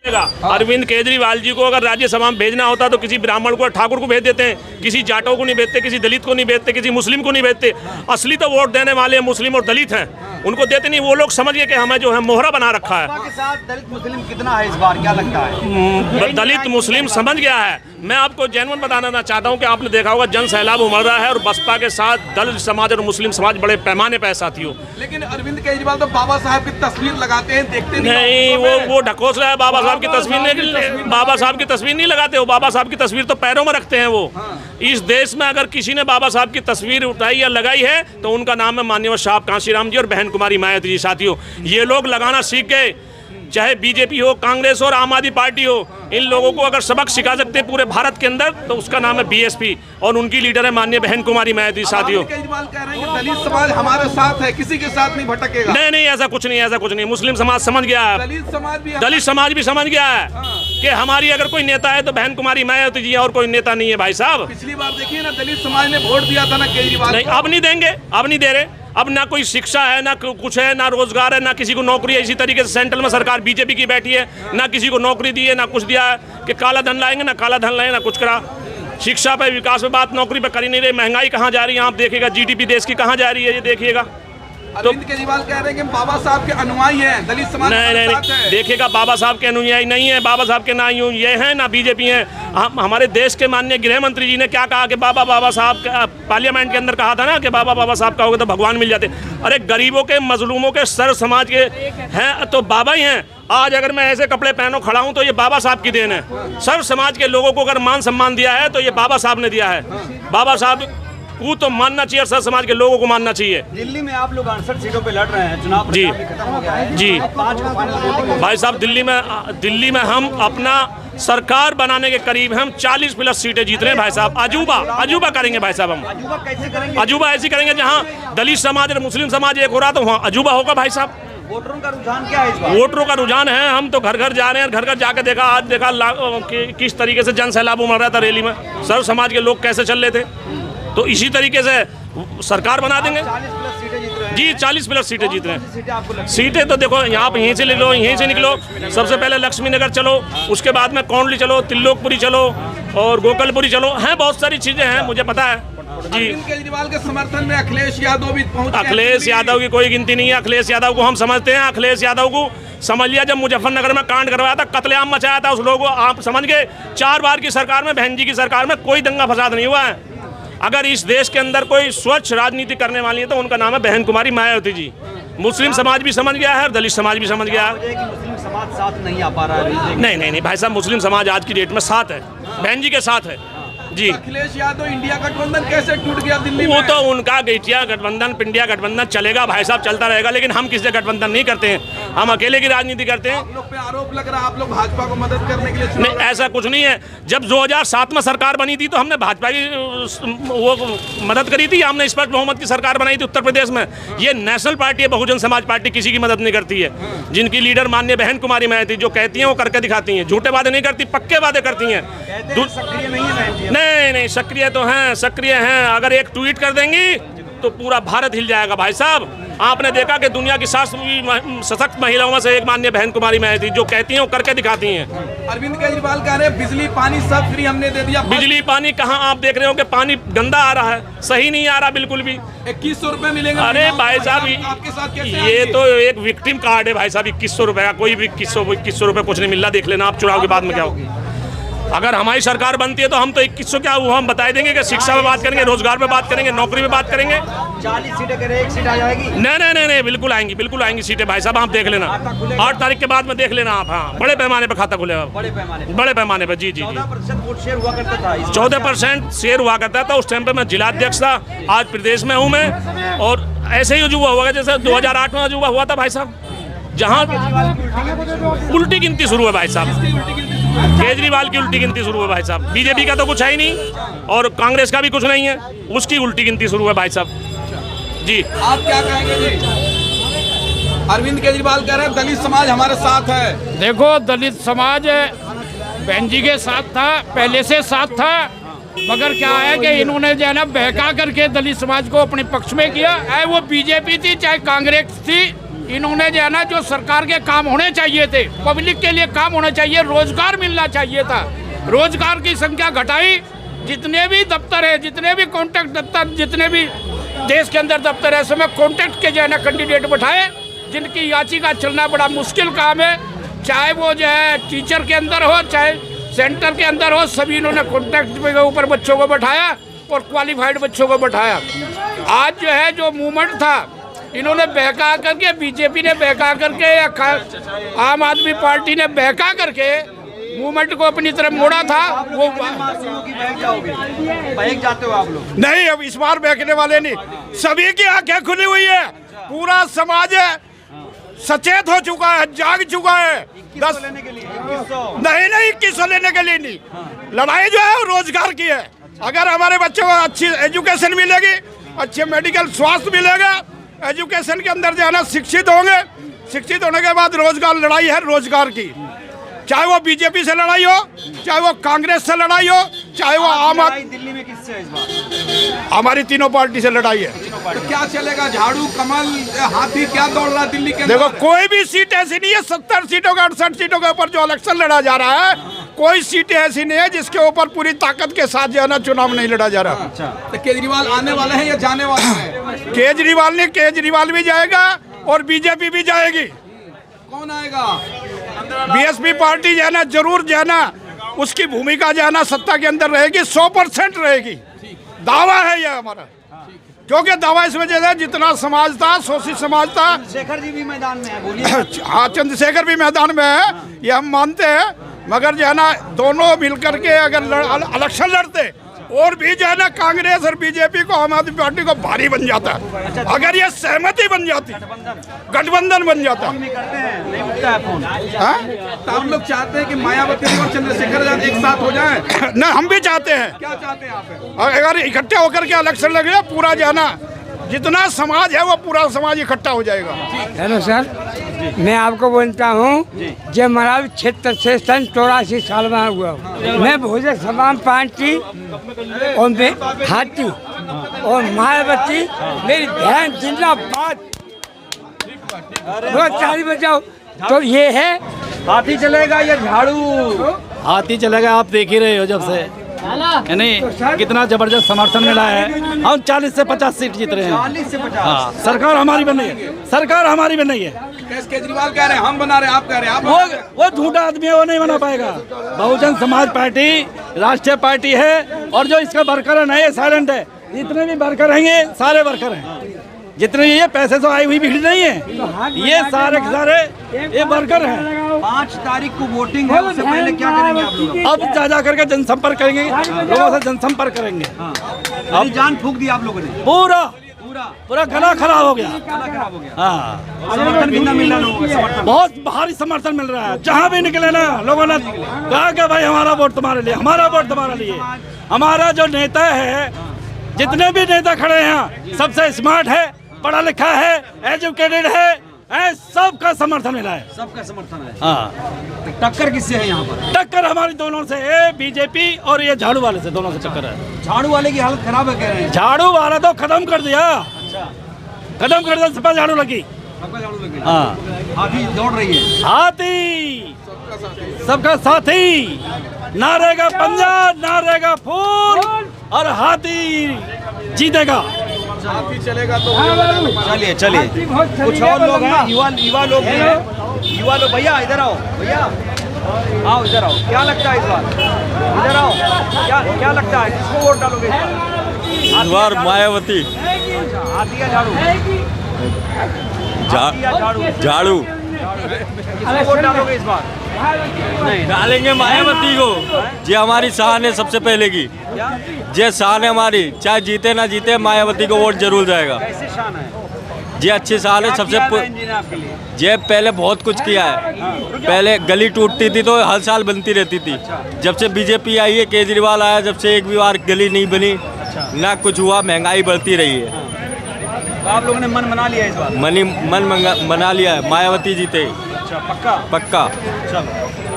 अरविंद केजरीवाल जी को अगर राज्यसभा में भेजना होता तो किसी ब्राह्मण को, ठाकुर को भेज देते हैं, किसी जाटों को नहीं भेजते, किसी दलित को नहीं भेजते, किसी मुस्लिम को नहीं भेजते। असली तो वोट देने वाले मुस्लिम और दलित हैं, उनको देते नहीं। वो लोग समझ गए कि हमें जो है मोहरा बना रखा है। के साथ दलित मुस्लिम कितना है इस बार, क्या लगता है? दलित मुस्लिम समझ गया है। मैं आपको जेन्युइन बताना चाहता हूं कि आपने देखा होगा जन सैलाब उमड़ रहा है और बसपा के साथ दलित समाज और मुस्लिम समाज बड़े पैमाने पर साथियों। लेकिन अरविंद केजरीवाल तो बाबा साहब की तस्वीर लगाते हैं, देखते नहीं, वो ढकोस रहा है। बाबा साहब की तस्वीर नहीं, बाबा साहब की तस्वीर नहीं लगाते हो। बाबा साहब की तस्वीर तो पैरों में रखते हैं वो। इस देश में अगर किसी ने बाबा साहब की तस्वीर उठाई या लगाई है तो उनका नाम है माननीय साहब कांशीराम जी और बहन कुमारी मायावती जी। साथियों, ये लोग लगाना सीख गए, चाहे बीजेपी हो, कांग्रेस हो और आम आदमी पार्टी हो। इन लोगों को अगर सबक सिखा सकते हैं पूरे भारत के अंदर तो उसका नाम है बीएसपी और उनकी लीडर है माननीय बहन कुमारी मायावती। साथियों, केजरीवाल कह रहे हैं कि दलित समाज हमारे साथ है, किसी के साथ नहीं भटकेगा। नहीं, ऐसा कुछ नहीं, ऐसा कुछ नहीं। मुस्लिम समाज समझ गया है, दलित समाज भी समझ गया है कि हमारी अगर कोई नेता है तो बहन कुमारी मायावती जी, और कोई नेता नहीं है भाई साहब। पिछली बार देखिए ना, दलित समाज ने वोट दिया था ना केजरीवाल। नहीं, अब नहीं देंगे, अब नहीं दे रहे। अब ना कोई शिक्षा है, ना कुछ है, ना रोजगार है, ना किसी को नौकरी है। इसी तरीके से सेंट्रल में सरकार बीजेपी की बैठी है, ना किसी को नौकरी दी है, ना कुछ दिया है कि काला धन लाएंगे, ना काला धन लाएंगे, ना कुछ करा। शिक्षा पे, विकास पे बात, नौकरी पे कर ही नहीं रहे। महंगाई कहाँ जा रही है आप देखिएगा, जीडीपी देश की कहाँ जा रही है ये देखिएगा। तो केजरीवाल कह रहे हैं कि बाबा साहब के अनुयायी हैं, दलित समाज नहीं, देखिएगा बाबा साहब के अनुयायी नहीं है, बाबा साहब के ना ये हैं ना बीजेपी हैं। हमारे देश के माननीय गृह मंत्री जी ने क्या कहा कि बाबा साहब पार्लियामेंट के अंदर कहा था ना कि बाबा साहब कहोगे तो भगवान मिल जाते। अरे गरीबों के, मजलूमों के, सर्व समाज के हैं तो बाबा ही हैं। आज अगर मैं ऐसे कपड़े पहनो खड़ा हूं तो ये बाबा साहब की देन है। सर्व समाज के लोगों को अगर मान सम्मान दिया है तो ये बाबा साहब ने दिया है। बाबा साहब को तो मानना चाहिए, सर्व समाज के लोगों को मानना चाहिए। दिल्ली में आप लोग 68 सीटों पे लड़ रहे हैं, चुनाव जी खत्म हो गया है। जी भाई साहब, दिल्ली में हम अपना सरकार बनाने के करीब हम 40+ सीटें जीत रहे हैं भाई साहब। अजूबा करेंगे भाई साहब। हम अजूबा कैसे करेंगे? अजूबा ऐसी करेंगे जहाँ दलित समाज और मुस्लिम समाज एक हो रहा तो वहाँ अजूबा होगा भाई साहब। वोटरों का रुझान क्या है इस बार? वोटरों का रुझान है, हम तो घर घर जा रहे हैं, घर घर जाकर देखा, आज देखा किस तरीके से जन सैलाब उमड़ रहा था रैली में। सर्व समाज के लोग कैसे चल रहे थे, तो इसी तरीके से सरकार बना देंगे। 40+ सीटें जीत रहे हैं। जी 40+ सीटें जीत रहे हैं। सीटें सीटें तो देखो, यहाँ पे यहीं से ले लो, यहीं से निकलो। सबसे पहले लक्ष्मी नगर चलो, उसके बाद में कौंडली चलो, तिल्लोकपुरी चलो और गोकलपुरी चलो। हैं बहुत सारी चीजें हैं, मुझे पता है जी। केजरीवाल के समर्थन में अखिलेश यादव भी पहुंचे। अखिलेश यादव की कोई गिनती नहीं है। अखिलेश यादव को हम समझते हैं। अखिलेश यादव को समझ लिया, जब मुजफ्फरनगर में कांड करवाया था, कत्लेआम मचाया था उस लोगों को, आप समझ गए। 4 बार की सरकार में, बहन जी की सरकार में कोई दंगा फसाद नहीं हुआ है। अगर इस देश के अंदर कोई स्वच्छ राजनीति करने वाली है तो उनका नाम है बहन कुमारी मायावती जी। मुस्लिम समाज भी समझ गया है और दलित समाज भी समझ गया है। मुस्लिम समाज साथ नहीं आ पा रहा है। नहीं भाई साहब, मुस्लिम समाज आज की डेट में साथ है, बहन जी के साथ है जी। अखिलेश यादव इंडिया गठबंधन कैसे टूट गया दिल्ली में? वो तो उनका इंडिया गठबंधन, पिंडिया गठबंधन चलेगा भाई साहब, चलता रहेगा। लेकिन हम किसी से गठबंधन नहीं करते हैं, हम अकेले की राजनीति करते हैं। आप लोग पे आरोप लग रहा है आप लोग भाजपा को मदद करने के लिए। नहीं, ऐसा कुछ नहीं है। जब 2007 में सरकार बनी थी तो हमने भाजपा की वो मदद करी थी, हमने स्पष्ट बहुमत की सरकार बनाई थी उत्तर प्रदेश में। ये नेशनल पार्टी है, बहुजन समाज पार्टी किसी की मदद नहीं करती है। जिनकी लीडर माननीय बहन कुमारी मायावती जो कहती हैं वो करके दिखाती हैं। झूठे वादे नहीं करती, पक्के वादे करती हैं। सक्रिय नहीं है। नहीं, सक्रिय तो हैं, सक्रिय हैं। अगर एक ट्वीट कर देंगी तो पूरा भारत हिल जाएगा भाई साहब। आपने देखा कि दुनिया की सशक्त महिलाओं में से एक माननीय बहन कुमारी मायावती जो कहती हैं वो करके दिखाती हैं। अरविंद केजरीवाल कह रहे हैं बिजली पानी सब फ्री हमने दे दिया। बिजली पानी कहाँ, आप देख रहे हो कि पानी गंदा आ रहा है, सही नहीं आ रहा बिल्कुल भी। 2100 रुपए मिलेंगे। अरे भाई साहब, आपके साथ कैसे? ये तो एक विक्टिम कार्ड है भाई साहब। 2100 रुपए का कोई भी 2100 रुपए कुछ नहीं मिल रहा। देख लेना आप चुनाव के बाद में क्या होगी। अगर हमारी सरकार बनती है तो हम तो 2100 क्या वो हम बता देंगे कि शिक्षा में बात करेंगे, रोजगार में बात करेंगे, नौकरी में बात करेंगे। 40 सीटें करे, 1 सीट आ जाएगी। नहीं, बिल्कुल आएंगी सीटें भाई साहब। आप देख लेना 8 तारीख के बाद में देख लेना आप। हाँ, बड़े पैमाने पर खाता खुलेगा, बड़े पैमाने पर। जी 14% वोट शेयर हुआ करता था। 14% शेयर हुआ करता था उस टाइम पे। मैं जिलाध्यक्ष था, आज प्रदेश में हूँ मैं। और ऐसे ही अजूबा हुआ जैसे 2008 में अजूबा हुआ था भाई साहब, जहाँ उल्टी गिनती शुरू है भाई साहब। केजरीवाल की उल्टी गिनती शुरू है भाई साहब। बीजेपी का तो कुछ है ही नहीं और कांग्रेस का भी कुछ नहीं है, उसकी उल्टी गिनती शुरू है भाई साहब जी। आप क्या कहेंगे जी? अरविंद केजरीवाल कह रहे हैं दलित समाज हमारे साथ है। देखो, दलित समाज बहन जी के साथ था, पहले से साथ था, मगर क्या है कि इन्होंने जो है ना बहका करके दलित समाज को अपने पक्ष में किया। चाहे वो बीजेपी थी चाहे कांग्रेस थी, इन्होंने जो है ना, जो सरकार के काम होने चाहिए थे, पब्लिक के लिए काम होने चाहिए, रोजगार मिलना चाहिए था, रोजगार की संख्या घटाई। जितने भी दफ्तर है, जितने भी कॉन्ट्रैक्ट दफ्तर, जितने भी देश के अंदर दफ्तर है, उसमें कॉन्ट्रैक्ट के जो है ना कैंडिडेट बैठाए, जिनकी याचिका चलना बड़ा मुश्किल काम है। चाहे वो जो है टीचर के अंदर हो, चाहे सेंटर के अंदर हो, सभी इन्होंने कॉन्ट्रैक्ट के ऊपर बच्चों को बैठाया और क्वालिफाइड बच्चों को बैठाया। आज जो है जो मूवमेंट था, इन्होंने बहका करके, बीजेपी ने बहका करके या आम आदमी पार्टी ने बहका करके मूवमेंट को अपनी तरफ मोड़ा था। वो मासूमों की बहक जाओगे, बहक जाते हो आप लोग? नहीं, अब इस बार बहकने वाले नहीं, सभी की आंखें खुली हुई है, पूरा समाज सचेत हो चुका है, जाग चुका है। 2100 लेने के लिए 2100 नहीं 2100 लेने के लिए नहीं, लड़ाई जो है वो रोजगार की है। अगर हमारे बच्चों को अच्छी एजुकेशन मिलेगी, अच्छे मेडिकल स्वास्थ्य मिलेगा, एजुकेशन के अंदर जो है ना शिक्षित होंगे, शिक्षित होने के बाद रोजगार, लड़ाई है रोजगार की। चाहे वो बीजेपी से लड़ाई हो, चाहे वो कांग्रेस से लड़ाई हो, चाहे वो आम आदमी। दिल्ली में किससे है इस बार? हमारी तीनों पार्टी से लड़ाई है। तो क्या चलेगा? झाड़ू, कमल, हाथी, क्या दौड़ रहा दिल्ली के अंदर? देखो, कोई भी सीट ऐसी नहीं है, 70 सीटों का 68 सीटों के ऊपर जो इलेक्शन लड़ा जा रहा है, कोई सीट ऐसी नहीं है जिसके ऊपर पूरी ताकत के साथ जो है ना चुनाव नहीं लड़ा जा रहा। अच्छा, तो केजरीवाल आने वाले हैं या जाने वाले हैं? केजरीवाल नहीं, केजरीवाल भी जाएगा और बीजेपी भी जाएगी। कौन आएगा? बीएसपी पार्टी जो है ना, जरूर जो है ना, उसकी भूमिका जो है ना सत्ता के अंदर रहेगी, 100% रहेगी। दावा है यह हमारा, क्योंकि दावा इस वजह से जितना समाज था, शोषित समाज था। शेखर जी भी मैदान में है, बोलिए। हाँ, चंद्रशेखर भी मैदान में है, ये हम मानते हैं, मगर जो है ना दोनों मिलकर के अगर इलेक्शन लड़ते और भी जो है ना कांग्रेस और बीजेपी को, आम आदमी पार्टी को भारी बन जाता। अगर ये सहमति बन जाती, गठबंधन बन जाता। नहीं करते हैं, नहीं उठता है फोन। हाँ? तो आप लोग चाहते हैं कि मायावती और चंद्रशेखर आजाद एक साथ हो जाएं? न, हम भी चाहते हैं। क्या चाहते हैं आप? अगर इकट्ठे होकर के इलेक्शन लगे, पूरा जो है ना जितना समाज है वो पूरा समाज इकट्ठा हो जाएगा। हेलो सर, मैं आपको बोलता हूँ, जब महाराज क्षेत्र से सन 84 साल में हुआ हूँ। मैं बहुजन समाज पार्टी और हाथी और मायावती, मेरी बहन जिंदाबाद, बहुत सारी बचाओ। तो ये है, हाथी चलेगा या झाड़ू? हाथी चलेगा, आप देख ही रहे हो जब से, है नहीं, कितना जबरदस्त समर्थन मिला है। हम 40 से 50 सीट जीत रहे हैं। 40 से 50? हाँ, सरकार हमारी बन रही है, सरकार हमारी बन रही है। केजरीवाल कह रहे हैं हम बना रहे हैं, आप कह रहे हैं आप वो झूठा आदमी है, वो नहीं बना पाएगा। बहुजन समाज पार्टी राष्ट्रीय पार्टी है, और जो इसका वर्कर है ये साइलेंट है। जितने भी वर्कर हैं ये सारे वर्कर हैं, जितने ये पैसे से आई हुई भीड़ नहीं है, ये सारे के सारे ये वर्कर हैं। 5 तारीख को वोटिंग है, उससे पहले क्या करेंगे आप लोग? अब जा करके जनसंपर्क करेंगे, लोगों से जनसंपर्क करेंगे। अब जान फूंक दी आप लोगों ने? पूरा गला खराब हो गया। गला खराब हो गया। हाँ, समर्थन कितना मिल रहा लोगों का? समर्थन बहुत भारी समर्थन मिल रहा है। जहाँ भी निकले ना, लोगों ने कहा कि भाई हमारा वोट तुम्हारे लिए, हमारा वोट तुम्हारे लिए। हमारा जो नेता है, जितने भी नेता खड़े हैं, सबसे स्मार्ट है, पढ़ा लिखा है, एजुकेटेड है, सबका समर्थन मिला है। सबका समर्थन है। हाँ, टक्कर किससे है यहाँ पर? टक्कर हमारी दोनों से है, बीजेपी और ये झाड़ू वाले से, दोनों से टक्कर है। झाड़ू वाले की हालत खराब है कह रहे हैं। झाड़ू वाला तो खत्म कर दिया, अच्छा, खत्म कर दिया, सबका झाड़ू लगी। सबका झाड़ू लग गया। हाँ, हाथी दौड़ रही है। हाथी सबका साथी, ना रहेगा पंजा, ना रहेगा फूल, और हाथी जीतेगा। हाथी चलेगा तो चलिए चलिए, कुछ और लोग हैं, युवा लोग भी हैं। युवा लोग, भैया इधर आओ, भैया आओ, इधर आओ। क्या लगता है इस बार? इधर आओ, क्या लगता है, किसको वोट डालोगे इस बार? मायावती। हाथी या झाड़ू? हाथी या झाड़ू? झाड़ू किसको वोट डालोगे इस बार? नहीं डालेंगे मायावती को, ये हमारी शान है सबसे पहले की। ये शान है हमारी, चाहे जीते ना जीते, मायावती को वोट जरूर जाएगा। कैसे शान है? ये अच्छी शान है सबसे। आपके लिए ये पहले बहुत कुछ किया है। पहले गली टूटती थी तो हर साल बनती रहती थी। जब से बीजेपी आई है, केजरीवाल आया, जब से एक भी बार गली नहीं बनी, ना कुछ हुआ, महंगाई बढ़ती रही है। तो आप लोगों ने मन बना लिया इस बार? मन बना लिया है, मायावती जीते। अच्छा, पक्का? पक्का। चलो।